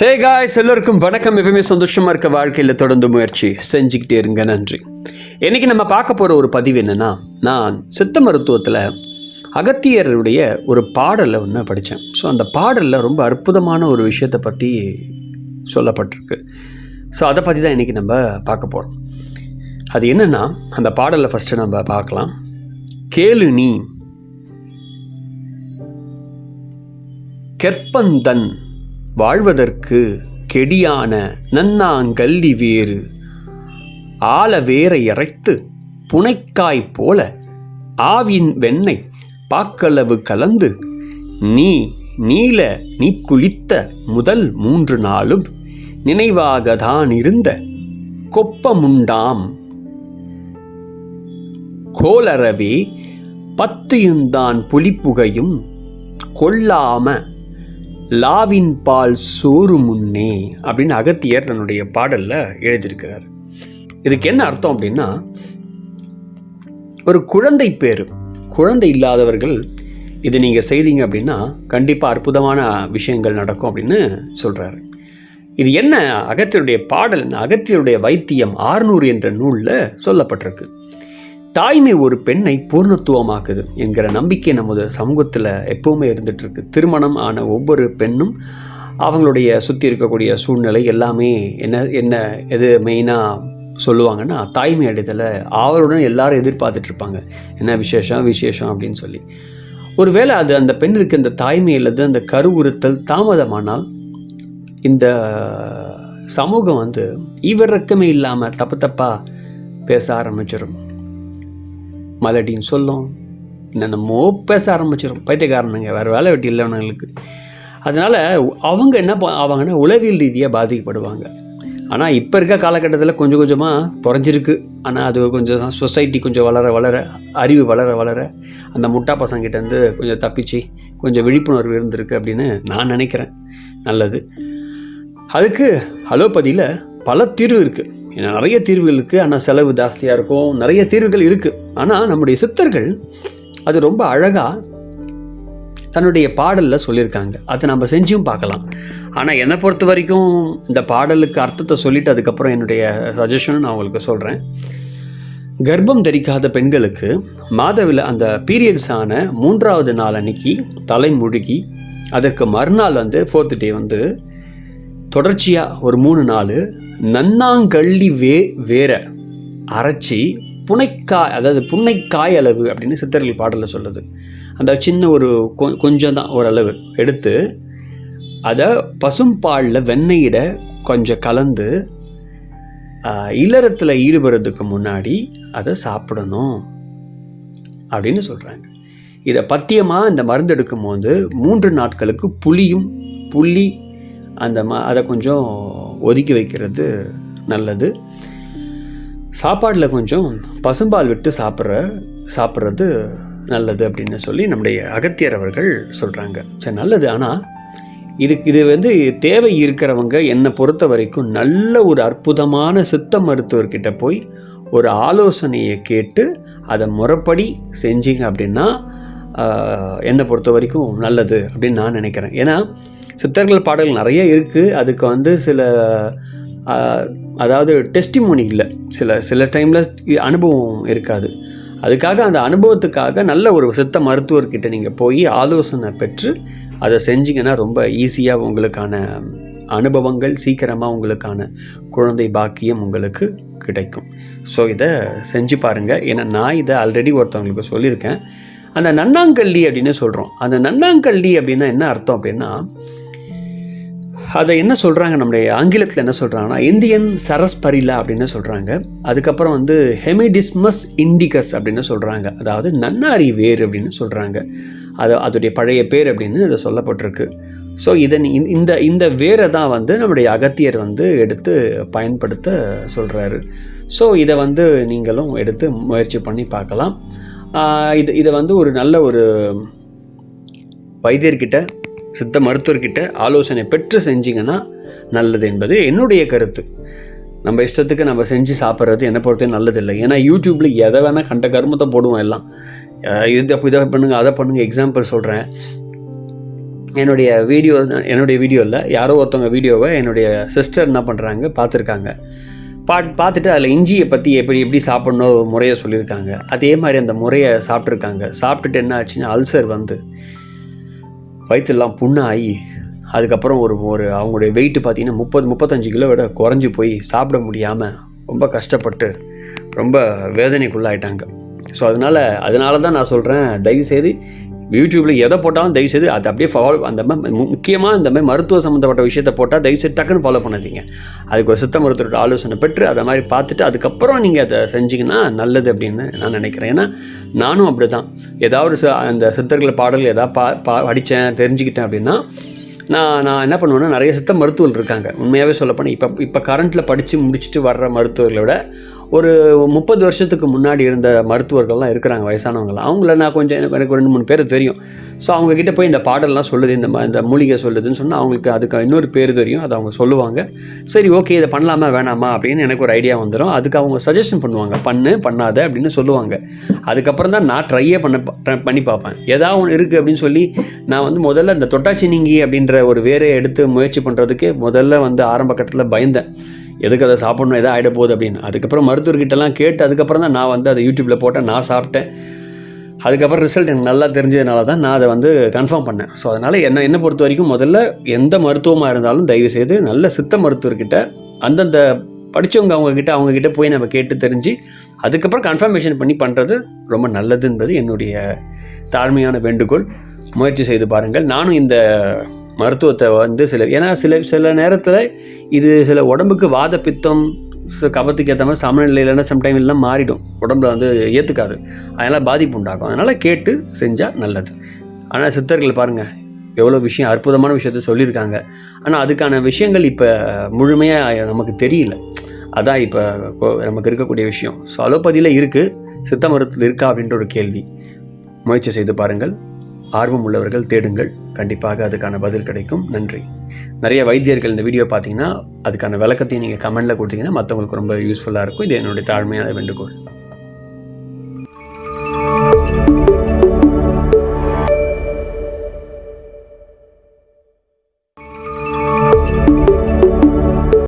Hey guys, எல்லோருக்கும் வணக்கம். எப்பவுமே சந்தோஷமாக இருக்க வாழ்க்கையில் தொடர்ந்து முயற்சி செஞ்சுக்கிட்டே இருங்க. நன்றி. இன்றைக்கி நம்ம பார்க்க போகிற ஒரு பதிவு என்னென்னா, நான் சித்த மருத்துவத்தில் அகத்தியருடைய ஒரு பாடலை ஒன்று படித்தேன். ஸோ அந்த பாடலில் ரொம்ப அற்புதமான ஒரு விஷயத்தை பற்றி சொல்லப்பட்டிருக்கு. ஸோ அதை பற்றி தான் இன்றைக்கி நம்ம பார்க்க போகிறோம். அது என்னென்னா, அந்த பாடலில் ஃபஸ்ட்டு நம்ம பார்க்கலாம். கேளு நீ கெற்பந்தன் வாழ்வதற்கு கெடியான நன்னாங்கல்லி வேறு ஆல வேரை இறைத்து புனைக்காய் போல ஆவின் வெண்ணெய் பாக்களவு கலந்து நீ குளித்த முதல் 3 நாளும் நினைவாகத்தான் இருந்த கொப்பமுண்டாம் கோலரவே 10 புலிப்புகையும் கொல்லாம லாவின் பால் சோறு முன்னே அப்படின்னு அகத்தியர் தன்னுடைய பாடலில் எழுதியிருக்கிறார். இதுக்கு என்ன அர்த்தம் அப்படின்னா, ஒரு குழந்தை பேர், குழந்தை இல்லாதவர்கள் இது நீங்கள் செய்தீங்க அப்படின்னா கண்டிப்பாக அற்புதமான விஷயங்கள் நடக்கும் அப்படின்னு சொல்கிறாரு. இது என்ன அகத்தியருடைய பாடல்? அகத்தியருடைய வைத்தியம் 600 என்ற நூலில் சொல்லப்பட்டிருக்கு. தாய்மை ஒரு பெண்ணை பூர்ணத்துவமாக்குது என்கிற நம்பிக்கை நமது சமூகத்தில் எப்பவுமே இருந்துட்டு இருக்கு. திருமணம் ஆன ஒவ்வொரு பெண்ணும் அவங்களுடைய சுற்றி இருக்கக்கூடிய சூழ்நிலை எல்லாமே எது மெயினாக சொல்லுவாங்கன்னா, தாய்மை அடைதலை அவருடன் எல்லாரும் எதிர்பார்த்துட்ருப்பாங்க. என்ன விசேஷம் அப்படின்னு சொல்லி. ஒருவேளை அது அந்த பெண்ணிற்கு இந்த தாய்மை அல்லது அந்த கருவுறுத்தல் தாமதமானால் இந்த சமூகம் ஈவரக்கமே இல்லாமல் தப்பாக பேச ஆரம்பிச்சிடும். மலடின்னு சொல்லும், என்னென்னமோ பேச ஆரம்பிச்சிடும். பைத்தியக்காரனுங்க, வேறு வேலை வெட்டி இல்லைவங்களுக்கு. அதனால் அவங்க என்ன ஆவாங்கன்னா, உளவியல் ரீதியாக பாதிக்கப்படுவாங்க. ஆனால் இப்போ இருக்க காலகட்டத்தில் கொஞ்சம் கொஞ்சமாக குறைஞ்சிருக்கு. ஆனால் அது கொஞ்சம் சொசைட்டி கொஞ்சம் வளர அறிவு வளர அந்த முட்டா பசங்கிட்டேருந்து கொஞ்சம் தப்பிச்சு கொஞ்சம் விழிப்புணர்வு இருந்திருக்கு அப்படின்னு நான் நினைக்கிறேன். நல்லது. அதுக்கு அலோபதியில் பல தீர்வு இருக்குது. ஏன்னா நிறைய தீர்வுகள் இருக்குது, ஆனால் செலவு ஜாஸ்தியாக இருக்கும். நிறைய தீர்வுகள் இருக்குது. ஆனால் நம்முடைய சித்தர்கள் அது ரொம்ப அழகாக தன்னுடைய பாடலில் சொல்லியிருக்காங்க. அதை நம்ம செஞ்சும் பார்க்கலாம். ஆனால் என்னை பொறுத்த வரைக்கும் இந்த பாடலுக்கு அர்த்தத்தை சொல்லிவிட்டு அதுக்கப்புறம் என்னுடைய சஜஷனும் நான் உங்களுக்கு சொல்கிறேன். கர்ப்பம் தரிக்காத பெண்களுக்கு மாதவில் அந்த பீரியட்ஸான 3வது நாள் அன்னைக்கு தலை முழுகி அதற்கு மறுநாள் 4th டே தொடர்ச்சியாக ஒரு 3 நாள் நன்னாங்கள்ளி வேற அரைச்சி புனைக்காய், அதாவது புன்னைக்காய் அளவு அப்படின்னு சித்தர்கள் பாடலில் சொல்லுது. அந்த சின்ன ஒரு கொஞ்சம் தான் ஓரளவு எடுத்து அதை பசும்பாலில் வெண்ணெயிட கொஞ்சம் கலந்து இல்லறத்தில் ஈடுபடுறதுக்கு முன்னாடி அதை சாப்பிடணும் அப்படின்னு சொல்கிறாங்க. இதை பத்தியமாக இந்த மருந்து எடுக்கும் போது 3 நாட்களுக்கு புளி அதை கொஞ்சம் ஒதுக்கி வைக்கிறது நல்லது. சாப்பாடில் கொஞ்சம் பசும்பால் விட்டு சாப்பிட்றது நல்லது அப்படின்னு சொல்லி நம்முடைய அகத்தியர் அவர்கள் சொல்கிறாங்க. சரி, நல்லது. ஆனால் இது தேவை இருக்கிறவங்க என்னை பொறுத்த வரைக்கும் நல்ல ஒரு அற்புதமான சித்த மருத்துவர்கிட்ட போய் ஒரு ஆலோசனையை கேட்டு அதை முறைப்படி செஞ்சீங்க அப்படின்னா என்னை பொறுத்த வரைக்கும் நல்லது அப்படின்னு நான் நினைக்கிறேன். ஏன்னா சித்தர்கள் பாடல்கள் நிறைய இருக்குது. அதுக்கு சில அதாவது டெஸ்டிமோனி இல்லை, சில டைமில் அனுபவம் இருக்காது. அதுக்காக அந்த அனுபவத்துக்காக நல்ல ஒரு சித்த மருத்துவர்கிட்ட நீங்கள் போய் ஆலோசனை பெற்று அதை செஞ்சிங்கன்னா ரொம்ப ஈஸியாக உங்களுக்கான அனுபவங்கள், சீக்கிரமாக உங்களுக்கான குழந்தை பாக்கியம் உங்களுக்கு கிடைக்கும். ஸோ இதை செஞ்சு பாருங்கள். ஏன்னா நான் இதை ஆல்ரெடி ஒருத்தவங்களுக்கு சொல்லியிருக்கேன். அந்த நன்னாங்கல்லி அப்படின்னு சொல்கிறோம். அந்த நன்னாங்கல்லி அப்படின்னா என்ன அர்த்தம் அப்படின்னா, அதை என்ன சொல்கிறாங்க, நம்முடைய ஆங்கிலத்தில் என்ன சொல்கிறாங்கன்னா இந்தியன் சரஸ்பரிலா அப்படின்னு சொல்கிறாங்க. அதுக்கப்புறம் ஹெமிடிஸ்மஸ் இண்டிகஸ் அப்படின்னு சொல்கிறாங்க. அதாவது நன்னாரி வேர் அப்படின்னு சொல்கிறாங்க. அதோடைய பழைய பேர் அப்படின்னு இதை சொல்லப்பட்டிருக்கு. ஸோ இந்த வேரை தான் நம்முடைய அகத்தியர் எடுத்து பயன்படுத்த சொல்கிறாரு. ஸோ இதை நீங்களும் எடுத்து முயற்சி பண்ணி பார்க்கலாம். இதை ஒரு நல்ல ஒரு வைத்தியர்கிட்ட, சித்த மருத்துவர்கிட்ட ஆலோசனை பெற்று செஞ்சிங்கன்னா நல்லது என்பது என்னுடைய கருத்து. நம்ம இஷ்டத்துக்கு நம்ம செஞ்சு சாப்பிட்றது என்னை பொறுத்தே நல்லதில்லை. ஏன்னா யூடியூப்பில் எதை வேணால் கண்ட கருமத்தை போடுவோம் எல்லாம். இதை பண்ணுங்கள், அதை பண்ணுங்கள். எக்ஸாம்பிள் சொல்கிறேன். என்னுடைய வீடியோவில் யாரோ ஒருத்தவங்க வீடியோவை என்னுடைய சிஸ்டர் என்ன பண்ணுறாங்க பார்த்துருக்காங்க. பார்த்துட்டு அதில் இஞ்சியை பற்றி எப்படி சாப்பிட்ணும் முறையை சொல்லியிருக்காங்க. அதே மாதிரி அந்த முறையை சாப்பிட்ருக்காங்க. சாப்பிட்டுட்டு என்ன ஆச்சுன்னா அல்சர் வந்து வயிற்றுலாம் புண்ணாகி அதுக்கப்புறம் ஒரு அவங்களுடைய வெயிட்டு பார்த்திங்கன்னா 30-35 கிலோ விட குறைஞ்சி போய் சாப்பிட முடியாமல் ரொம்ப கஷ்டப்பட்டு ரொம்ப வேதனைக்குள்ளாயிட்டாங்க. ஸோ அதனால தான் நான் சொல்கிறேன், தயவுசெய்து யூடியூப்பில் எதை போட்டாலும் தயவுசெய்து அதை அப்படியே ஃபாலோ, அந்த மாதிரி முக்கியமாக இந்த மாதிரி மருத்துவ சம்மந்தப்பட்ட விஷயத்தை போட்டால் தயவுசெய்து டக்குன்னு ஃபாலோ பண்ணாதீங்க. அதுக்கு ஒரு சித்த மருத்துவரோட ஆலோசனை பெற்று அதை மாதிரி பார்த்துட்டு அதுக்கப்புறம் நீங்கள் அதை செஞ்சிங்கன்னா நல்லது அப்படின்னு நான் நினைக்கிறேன். ஏன்னா நானும் அப்படி தான், ஏதாவது அந்த சித்தர்கள் பாடல்கள் எதாவது படித்தேன் தெரிஞ்சுக்கிட்டேன் அப்படின்னா நான் என்ன பண்ணுவேன்னா, நிறைய சித்த மருத்துவர்கள் இருக்காங்க. உண்மையாகவே சொல்லப்போனால் இப்போ கரண்ட்டில் படித்து முடிச்சுட்டு வர்ற மருத்துவர்களை விட ஒரு 30 வருஷத்துக்கு முன்னாடி இருந்த மருத்துவர்கள்லாம் இருக்கிறாங்க, வயசானவங்களாம். அவங்கள நான் கொஞ்சம் எனக்கு 2-3 பேர் தெரியும். ஸோ அவங்கக்கிட்ட போய் இந்த பாடல்லாம் சொல்லுது, இந்த மூலிகை சொல்லுதுன்னு சொன்னால் அவங்களுக்கு அதுக்கு இன்னொரு பேர் தெரியும், அதை அவங்க சொல்லுவாங்க. சரி ஓகே இதை பண்ணலாமா வேணாமா அப்படின்னு எனக்கு ஒரு ஐடியா வந்துடும். அதுக்கு அவங்க சஜஷன் பண்ணுவாங்க, பண்ணாத அப்படின்னு சொல்லுவாங்க. அதுக்கப்புறம் தான் நான் பண்ணி பார்ப்பேன். ஏதாவது ஒன்று இருக்குது அப்படின்னு சொல்லி நான் வந்து முதல்ல இந்த தொட்டாச்சினிங்கி அப்படின்ற ஒரு வேரை எடுத்து முயற்சி பண்ணுறதுக்கே முதல்ல வந்து ஆரம்ப கட்டத்தில் பயந்தேன். எதுக்கு அதை சாப்பிட்ணும், எதாவது ஆகிட போகுது அப்படின்னு. அதுக்கப்புறம் மருத்துவர்கிட்டலாம் கேட்டு அதுக்கப்புறம் தான் நான் வந்து அதை யூடியூப்பில் போட்டேன், நான் சாப்பிட்டேன். அதுக்கப்புறம் ரிசல்ட் எனக்கு நல்லா தெரிஞ்சதுனால தான் நான் அதை வந்து கன்ஃபார்ம் பண்ணேன். ஸோ அதனால் என்னை பொறுத்த வரைக்கும் முதல்ல எந்த மருத்துவமாக இருந்தாலும் தயவுசெய்து நல்ல சித்த மருத்துவர்கிட்ட அந்தந்த படித்தவங்க அவங்கக்கிட்ட போய் நம்ம கேட்டு தெரிஞ்சு அதுக்கப்புறம் கன்ஃபர்மேஷன் பண்ணி பண்ணுறது ரொம்ப நல்லது என்பது என்னுடைய தாழ்மையான வேண்டுகோள். முயற்சி செய்து பாருங்கள். நானும் இந்த மருத்துவத்தை வந்து சில நேரத்தில் இது சில உடம்புக்கு வாத பித்தம் கபத்துக்கு ஏற்ற மாதிரி சமநிலையிலன்னா சம்டைம் எல்லாம் மாறிடும், உடம்புல வந்து ஏற்றுக்காது, அதனால் பாதிப்பு உண்டாகும். அதனால் கேட்டு செஞ்சால் நல்லது. ஆனால் சித்தர்கள் பாருங்கள் எவ்வளோ விஷயம் அற்புதமான விஷயத்த சொல்லியிருக்காங்க. ஆனால் அதுக்கான விஷயங்கள் இப்போ முழுமையாக நமக்கு தெரியல. அதான் இப்போ நமக்கு இருக்கக்கூடிய விஷயம். ஸோ அலோபதியில் இருக்குது, சித்த மருத்துவத்தில் இருக்கா அப்படின்ற ஒரு கேள்வி. முயற்சி செய்து பாருங்கள். ஆர்வம் உள்ளவர்கள் தேடுங்கள், கண்டிப்பாக அதுக்கான பதில் கிடைக்கும். நன்றி. நிறைய வைத்தியர்கள் இந்த வீடியோ பார்த்தீங்கன்னா அதுக்கான விளக்கத்தையும் நீங்கள் கமெண்டில் கொடுத்தீங்கன்னா மற்றவங்களுக்கு ரொம்ப யூஸ்ஃபுல்லாக இருக்கும். இது என்னுடைய தாழ்மையான வேண்டுகோள்.